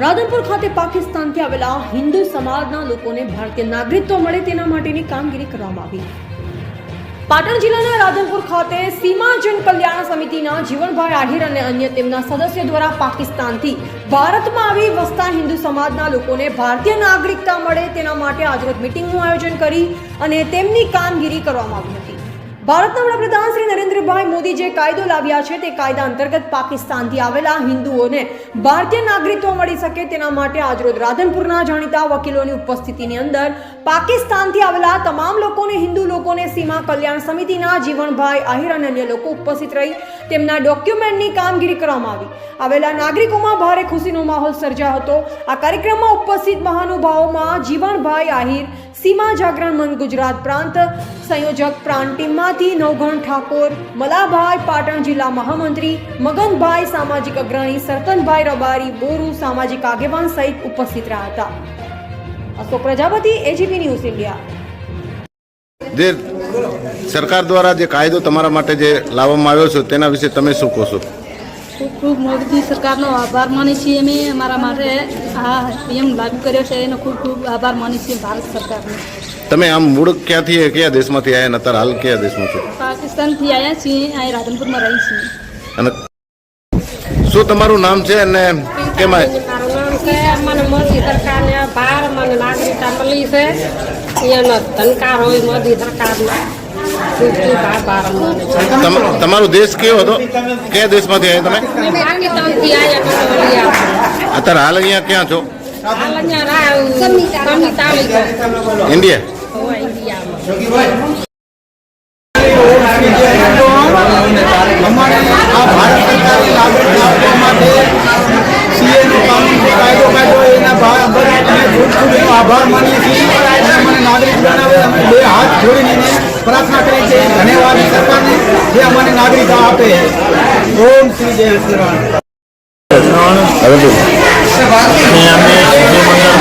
રાધનપુર ખાતે પાકિસ્તાનથી આવેલા હિન્દુ સમાજના લોકોને ભારતીય નાગરિકત્વ મળે તેના માટેની કામગીરી કરવામાં આવી। પાટણ જિલ્લાના રાધનપુર ખાતે સીમા જન કલ્યાણ સમિતિના જીવનભાઈ આહિર અને અન્ય તેમના સદસ્યો દ્વારા પાકિસ્તાનથી ભારતમાં આવી વસતા હિન્દુ સમાજના લોકોને ભારતીય નાગરિકતા મળે તેના માટે આજરોજ મીટિંગનું આયોજન કરી અને તેમની કામગીરી કરવામાં આવી હતી। ભારતના વડાપ્રધાન શ્રી નરેન્દ્રભાઈ મોદી જે કાયદો લાવ્યા છે તે કાયદા અંતર્ગત પાકિસ્તાનથી આવેલા હિન્દુઓને ભારતીય નાગરિકત્વ મળી શકે તેના માટે આજરોજ રાધનપુરના જાણીતા વકીલોની ઉપસ્થિતિની અંદર પાકિસ્તાનથી આવેલા તમામ લોકોને હિન્દુ લોકોને સીમા કલ્યાણ સમિતિના જીવનભાઈ આહિર અને અન્ય લોકો ઉપસ્થિત રહી તેમના ડોક્યુમેન્ટની કામગીરી કરવામાં આવેલા નાગરિકોમાં ભારે ખુશીનો માહોલ સર્જાયો હતો। આ કાર્યક્રમમાં ઉપસ્થિત મહાનુભાવોમાં જીવનભાઈ આહિર, સીમા જાગરણ મંચ ગુજરાત પ્રાંત સંયોજક પ્રાંત ટીમમાંથી નવઘણ ઠાકોર, મલાભાઈ પાટણ જિલ્લા મહામંત્રી, મગનભાઈ સામાજિક અગ્રણી, સરતનભાઈ રબારી, બોરુ સામાજિક આગેવાન સહિત ઉપસ્થિત રહ્યા હતા। Ashok Prajapati, AGP news India. જે સરકાર દ્વારા જે કાયદો તમારા માટે જે લાવવામાં આવ્યો છે તેના વિશે તમે શું કહો છો? ખૂબ ખૂબ મોદી સરકારનો આભાર માની છીએ અમે। અમારા માટે આ નિયમ લાગુ કર્યો છે એનો ખૂબ ખૂબ આભાર માની છીએ ભારત સરકારનો। તમે આમ મૂળ ક્યાંથી કયા દેશમાંથી આવ્યા અને અત્યારે હાલ કયા દેશમાં છો? પાકિસ્તાનથી આવ્યા છીએ, અહીં રાધનપુરમાં રહી છીએ। અને શું તમારું નામ છે અને કેમ મને મોદી સરકારને આભાર, મને નાગરિકતા મળી છે એનો ધનકાર હોય મોદી સરકારનો ખૂબ ખૂબ આભાર માનું છું। તમારો દેશ કયો હતો? કયા દેશમાંથી આવ્યા તમે? પાકિસ્તાનથી આવ્યા અત્યારે હાલ અહીંયા ક્યાં છો? હાલ અહીંયા ઇન્ડિયા? અમારે આ ભારત સરકારે નાગરિકતા આપવા માટે સીએનો કાનૂન જે કાયદો કાઢ્યો એના અમે ખૂબ ખૂબ એનો આભાર માનીએ છીએ અને મને નાગરિક બનાવે અમે બે હાથ જોડીને પ્રાર્થના કરીએ છીએ ધન્યવાદ સરકારને જે અમને નાગરિકતા આપે। ઓમ શ્રી જય શ્રીરામ।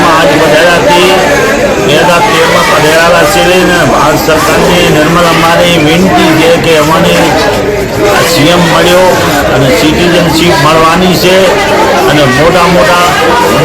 आज पधारा थी 2013 में पधारा से भारत सरकार ने निर्मल अम्बानी विनती है कि अमने सीएम मळ्यो અને સિટીઝનશીપ મળવાની છે અને મોટા મોટા